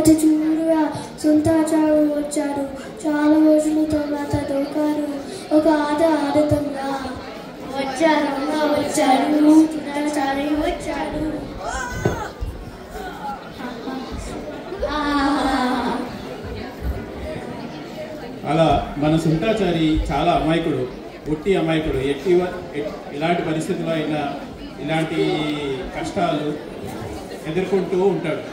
అటు చూడురా, సుంతాచారు వచ్చాడు. చాలా రోజుల తర్వాత దొరికారు. ఒక ఆట ఆడుతుందా? వచ్చారమ్మా వచ్చాడు, సుంతాచారి వచ్చాడు. అలా మన సుంటాచారి చాలా అమాయకుడు, ఒట్టి అమాయకుడు. ఇలాంటి పరిస్థితుల్లో అయినా ఇలాంటి కష్టాలు ఎదుర్కొంటూ ఉంటాడు.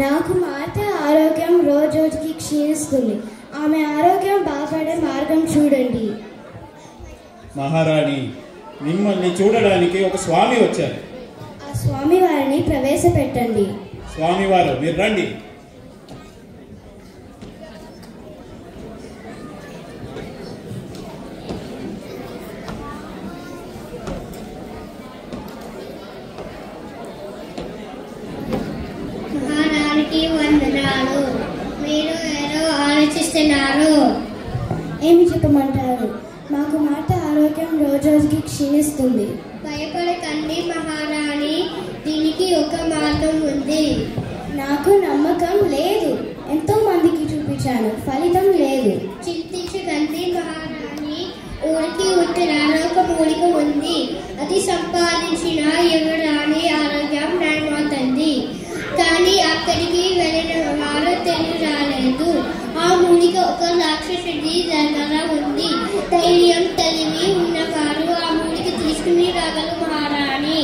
నాకు మాత ఆరోగ్యం రోజుకి క్షీణిస్తుంది. ఆమె ఆరోగ్యం బాగుపడే మార్గం చూడండి. మహారాణి, మిమ్మల్ని చూడడానికి ఒక స్వామి వచ్చారు. ఆ స్వామి వారిని ప్రవేశపెట్టండి. స్వామివారు, మీరు రండి. వందనాలు. మీరు ఏదో ఆలోచిస్తున్నారు. ఏమి చెప్పమంటారు? మాకు మాట ఆరోగ్యం రోజుకి క్షీణిస్తుంది. భయపడకండి మహారాణి, దీనికి ఒక మార్గం ఉంది. నాకు నమ్మకం లేదు. ఎంతో మందికి చూపించాను, ఫలితం లేదు. చింతించకండి మహారాణి, ఊరికి ఉత్తరాన ఒక మూలిక ఉంది. అది సంపాదించిన యువరాణి ఆరోగ్యం నయమవుతుంది. కానీ అక్కడికి వెళ్ళిన వారు తెలివి రాలేదు. ఆ మూలిక ఒక రాక్షసుడి దగ్గర ఉంది. ధైర్యం తెలివి ఉన్నవారు ఆ మూలిక తీసుకుని రాగలరు మహారాణి.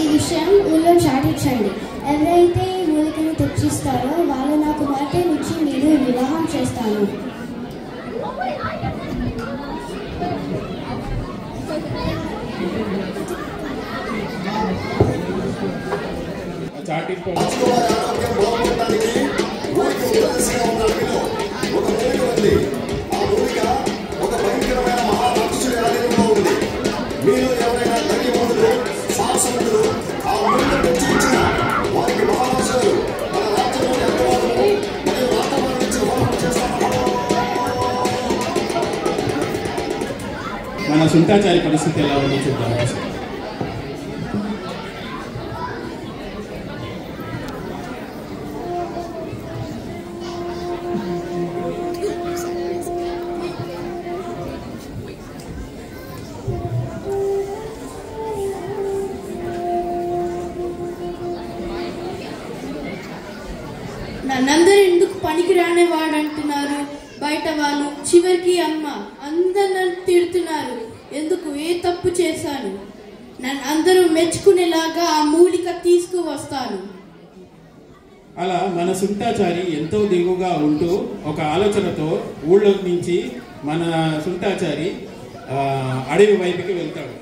ఈ విషయం ఊళ్ళో చాటించండి. ఎవరైతే ఈ మూలికను తెచ్చిస్తారో వాళ్ళు నాకు మాట ఇచ్చి మీరు వివాహం చేస్తాను. మన సుంటాచారి పరిస్థితి ఎలా ఉందో చూద్దాం. నన్నందరూ ఎందుకు పనికి రానివాడంటున్నారు బయట వాళ్ళు. చివరికి అమ్మ అందరు నన్ను తిడుతున్నారు. ఎందుకు? ఏ తప్పు చేశాను? నన్ను అందరూ మెచ్చుకునేలాగా ఆ మూలిక తీసుకువస్తాను. అలా మన సుంటాచారి ఎంతో దిగుగా ఉంటూ ఒక ఆలోచనతో ఊళ్ళో నుంచి మన సుంటాచారి అడవి వైపుకి వెళ్తాడు.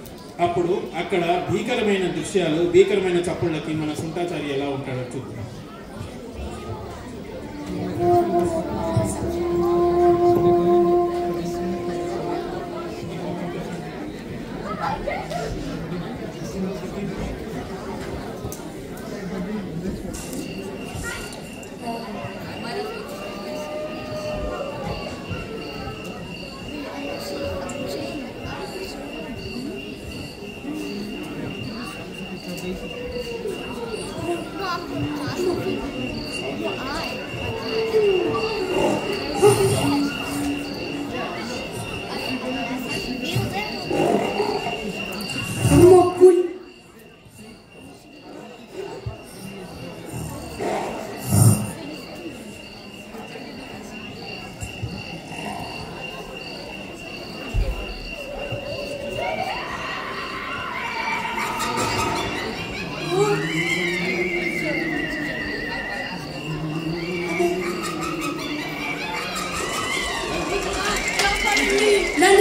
అప్పుడు అక్కడ భీకరమైన దృశ్యాలు, భీకరమైన చప్పుళ్ళకి మన సుంటాచారి ఎలా ఉంటాడో చూద్దాం.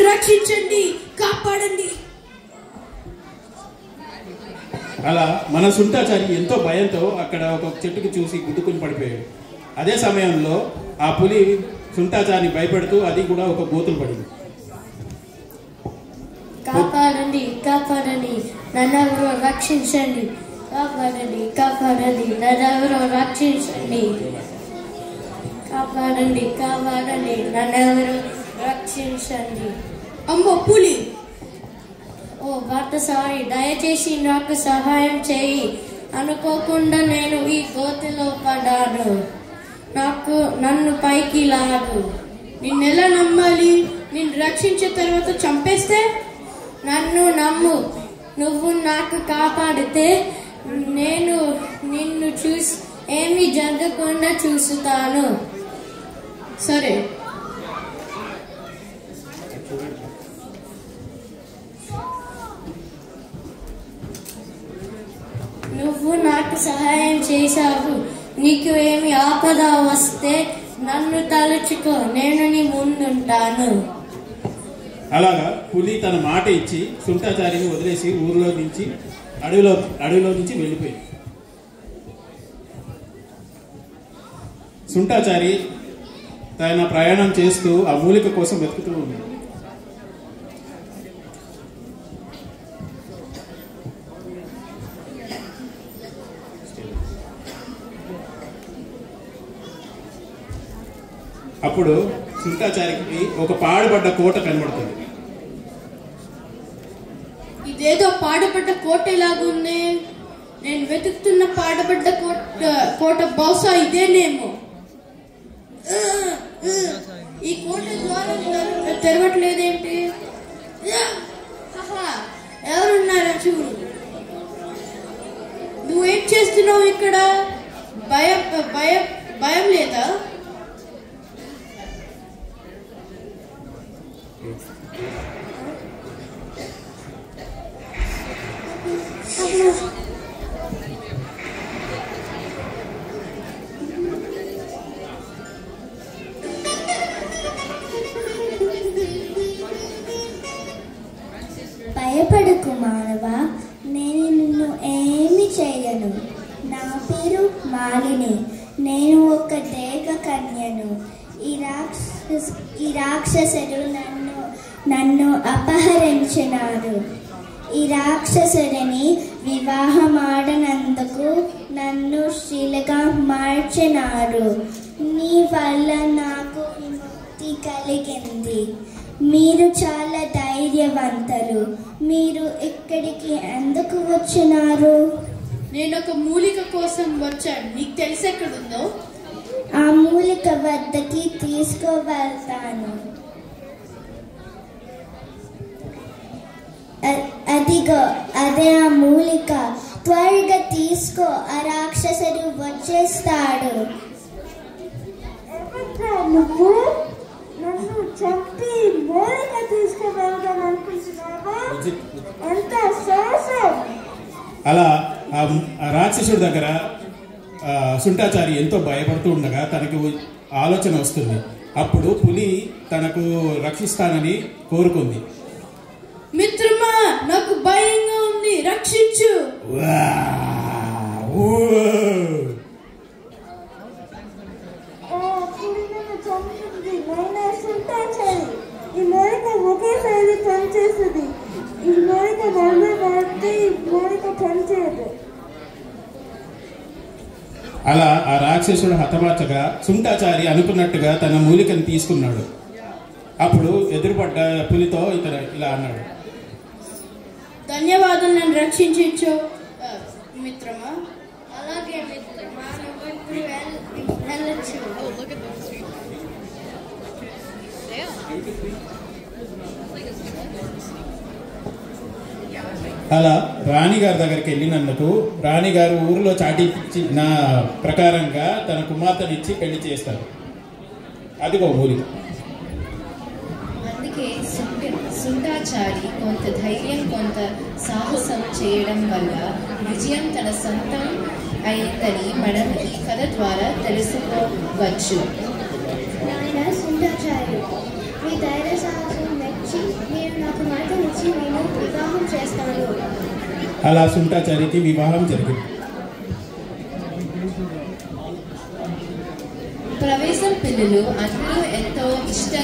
రక్షించండి, కాపాడండి. అలా మన సుంటాచారి ఎంతో భయంతో అక్కడ ఒక చెట్టుకు చూసి గుద్దుకుని పడిపోయాడు. అదే సమయంలో ఆ పులి సుంటాచారిని భయపెడుతూ అది కూడా ఒక గోతులు పడింది. కాపాడండి, కాపాడండి, నన్నెవరో రక్షించండి. కాపాడండి, కాపాడండి, నన్నెవరో రక్షించండి. కాపాడండి, కాపాడండి, నన్నెవరో రక్షించండి. అమ్మో పులి! ఓ భర్తసారి, దయచేసి నాకు సహాయం చేయి. అనుకోకుండా నేను ఈ గోతిలో పడ్డాను. నన్ను పైకి లాగు. నిన్నెలా నమ్మాలి? నిన్ను రక్షించిన తర్వాత చంపేస్తే? నన్ను నమ్ము. నువ్వు నాకు కాపాడితే నేను నిన్ను చూసి ఏమీ జరగకుండా చూస్తాను. సరే. నువ్వు నాకు సహాయం చేశావు. నీకు ఏమి ఆపద వస్తే నన్ను తలుచుకో, నేను నీ ముందుంటాను. అలాగా పులి తన మాట ఇచ్చి సుంటాచారిని వదిలేసి ఊరిలో నుంచి అడవిలో నుంచి వెళ్ళిపోయింది. సుంటాచారి తన ప్రయాణం చేస్తూ ఆ మూలిక కోసం వెతుకుతూ ఉంది. అప్పుడు సుంటాచారికి ఒక పాడుపడ్డ కోట కనబడుతుంది. ఇదేదో పాడుపడ్డ కోట ఎలాగుంది? నేను వెతుకుతున్న పాడుపడ్డ కోట బహుశా ఇదేనేమో. ఈ కోట ద్వారం తెరవట్లేదేంటి? ఎవరున్నారా చూడు. నువ్వేం చేస్తున్నావు ఇక్కడ? భయం లేదా? భయపడకు మానవా, నేను నిన్ను ఏమి చేయను. నా పేరు మాలిని. నేను ఒక దేగ కన్యను. ఈ రాక్షసుడు నన్ను అపహరించినాడు. ఈ రాక్షసుడిని వివాహమాడనందుకు నన్ను శిలగా మార్చినాడు. నీ వల్ల నాకు విముక్తి కలిగింది. మీరు చాలా ధైర్యవంతులు. మీరు ఇక్కడికి ఎందుకు వచ్చినారు? నేను ఒక మూలిక కోసం వచ్చాను. నీకు తెలిసి ఎక్కడుందో? ఆ మూలిక వద్దకి తీసుకువెళ్తాను. అదిగో అదే ఆ మూలిక. త్వరగా తీసుకో, ఆ రాక్షసుడు వచ్చేస్తాడు. నువ్వు నన్ను చంపి మూలిక తీసుకువెళ్దాం అనుకుంటున్నావా? ఎంత సాహసం! అలా ఆ రాక్షసుడి దగ్గర సుంటాచారి ఎంతో భయపడుతూ ఉండగా తనకు ఆలోచన వస్తుంది. అప్పుడు పులి తనకు రక్షిస్తానని కోరుకుంది. మిత్రమా, నాకు భయంగా ఉంది, రక్షించు. ఈ మూలిక ఒకేసారి పనిచేస్తుంది. ఈ మూలిక మళ్ళీ వాడితే ఈ మూలిక పనిచేయదు. అలా ఆ రాక్షసుడు హతమార్చగా సుంటాచారి అనుకున్నట్టుగా తన మూలికను తీసుకున్నాడు. అప్పుడు ఎదురుపడ్డ పులితో ఇలా అన్నాడు. ధన్యవాదాలు, నన్ను రక్షించు మిత్రమా. అలాగే మిత్రమా, నువ్వు ఇప్పుడు వెళ్ళొచ్చు. అలా రాణిగారి దగ్గరికి వెళ్ళినందుకు రాణిగారు ఊరిలో చాటించిన ప్రకారంగా తన కుమార్తెనిచ్చి పెళ్లి చేస్తారు. అదిగో మూలిక. అందుకే సుంటాచారి కొంత ధైర్యం, కొంత సాహసం చేయడం వల్ల విజయం తన సొంతం అయిందని మనం ఈ కథ ద్వారా తెలుసుకోవచ్చు. నాయన సుంటాచారి, మీ ధైర్య సాహసం మెచ్చి ఇచ్చి నేను వివాహం చేస్తాను. అలా సుంటాచారికి వివాహం జరిగింది. ప్రవేశం పిల్లలు అందరూ ఎంతో ఇష్టంగా